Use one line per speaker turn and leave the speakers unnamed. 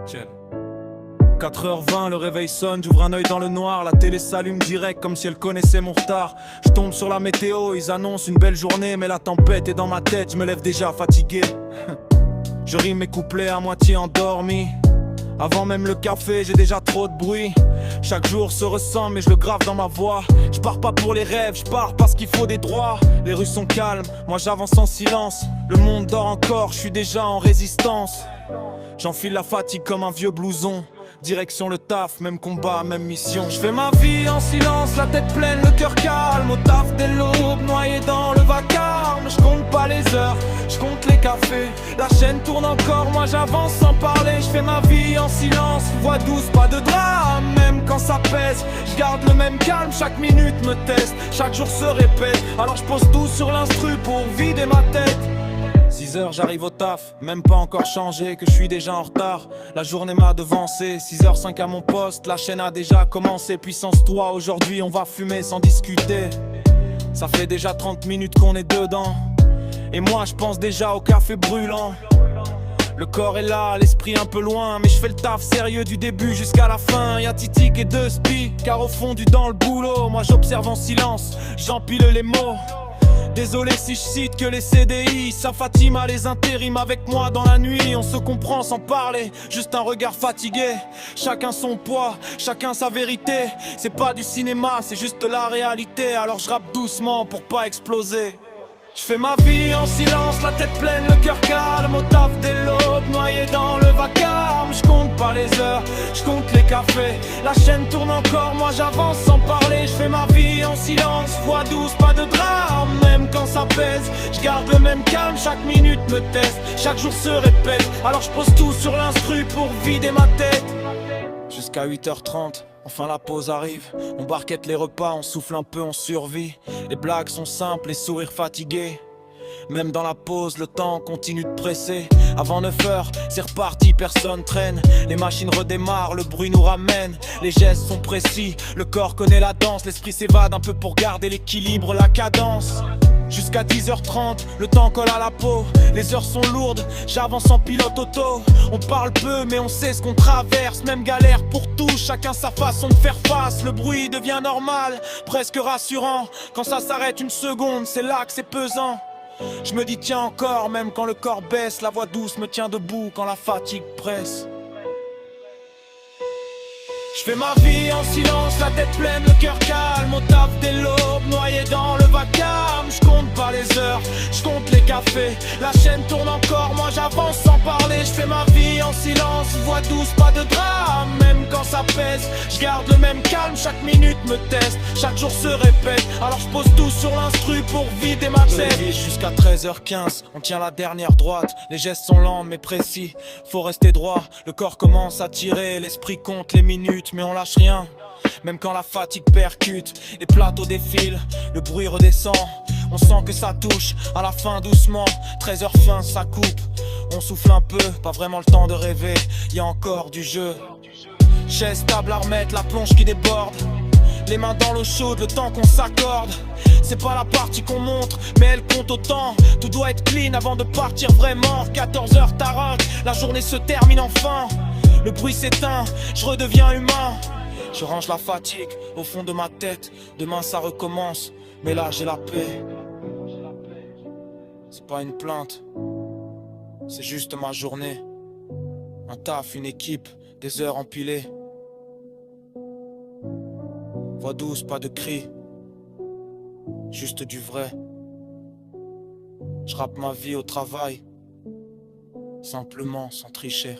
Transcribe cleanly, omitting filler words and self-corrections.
Tiens. 4h20, le réveil sonne, j'ouvre un œil dans le noir. La télé s'allume direct comme si elle connaissait mon retard. Je tombe sur la météo, ils annoncent une belle journée. Mais la tempête est dans ma tête, je me lève déjà fatigué. Je rime mes couplets à moitié endormi. Avant même le café, j'ai déjà trop de bruit. Chaque jour se ressemble mais je le grave dans ma voix. Je pars pas pour les rêves, je pars parce qu'il faut des droits. Les rues sont calmes, moi j'avance en silence. Le monde dort encore, je suis déjà en résistance. J'enfile la fatigue comme un vieux blouson. Direction le taf, même combat, même mission. Je fais ma vie en silence, la tête pleine, le cœur calme. Au taf dès l'aube, noyé dans le vacarme. Je compte pas les heures, je compte les cafés. La chaîne tourne encore, moi j'avance sans parler. Je fais ma vie en silence, voix douce, pas de drame. Même quand ça pèse, je garde le même calme. Chaque minute me teste, chaque jour se répète. Alors je pose tout sur l'instru pour vider ma tête. 6h j'arrive au taf, même pas encore changé, que je suis déjà en retard. La journée m'a devancé, 6h05 à mon poste, la chaîne a déjà commencé. Puissance 3, aujourd'hui on va fumer sans discuter. Ça fait déjà 30 minutes qu'on est dedans, et moi je pense déjà au café brûlant. Le corps est là, l'esprit un peu loin, mais je fais le taf sérieux du début jusqu'à la fin. Y'a Titik et 2 spies, car au fond du dans le boulot. Moi j'observe en silence, j'empile les mots. Désolé si je cite que les CDI, ça Fatima les intérims avec moi dans la nuit. On se comprend sans parler, juste un regard fatigué. Chacun son poids, chacun sa vérité. C'est pas du cinéma, c'est juste la réalité. Alors je rappe doucement pour pas exploser. Je fais ma vie en silence, la tête pleine, le cœur calme. Au taf dès l'aube, noyé dans le vacarme. Je compte pas les heures, je compte les cafés. La chaîne tourne encore, moi j'avance sans parler. Je fais ma vie en silence, voix douce, pas de drame. Même quand ça pèse, je garde le même calme. Chaque minute me teste, chaque jour se répète. Alors je pose tout sur l'instru pour vider ma tête. Jusqu'à 8h30, enfin la pause arrive. On barquette les repas, on souffle un peu, on survit. Les blagues sont simples, les sourires fatigués. Même dans la pause, le temps continue de presser. Avant 9h, c'est reparti, personne traîne. Les machines redémarrent, le bruit nous ramène. Les gestes sont précis, le corps connaît la danse. L'esprit s'évade un peu pour garder l'équilibre, la cadence. Jusqu'à 10h30, le temps colle à la peau. Les heures sont lourdes, j'avance en pilote auto. On parle peu mais on sait ce qu'on traverse. Même galère pour tous, chacun sa façon de faire face. Le bruit devient normal, presque rassurant. Quand ça s'arrête une seconde, c'est là que c'est pesant. Je me dis tiens encore, même quand le corps baisse. La voix douce me tient debout quand la fatigue presse. Je fais ma vie en silence, la tête pleine, le cœur calme. Au taf dès l'aube, noyé dans le vacarme. Je compte pas les heures, je compte les cafés. La chaîne tourne encore, moi j'avance sans parler. Je fais ma vie en silence, voix douce, pas de drame. Même quand ça pèse, je garde le même calme. Chaque minute me teste, chaque jour se répète. Alors je pose tout sur l'instru pour vider ma tête. Jusqu'à 13h15, on tient la dernière droite. Les gestes sont lents mais précis, faut rester droit. Le corps commence à tirer, l'esprit compte les minutes. Mais on lâche rien, même quand la fatigue percute. Les plateaux défilent, le bruit redescend. On sent que ça touche, à la fin doucement. 13h fin, ça coupe, on souffle un peu. Pas vraiment le temps de rêver, y a encore du jeu. Chaise, table à remettre, la plonge qui déborde. Les mains dans l'eau chaude, le temps qu'on s'accorde. C'est pas la partie qu'on montre, mais elle compte autant. Tout doit être clean avant de partir vraiment. 14h taroc, la journée se termine enfin. Le bruit s'éteint, je redeviens humain. Je range la fatigue au fond de ma tête. Demain ça recommence, mais là j'ai la paix. C'est pas une plainte, c'est juste ma journée. Un taf, une équipe, des heures empilées. Voix douce, pas de cris, juste du vrai. Je rappe ma vie au travail, simplement, sans tricher.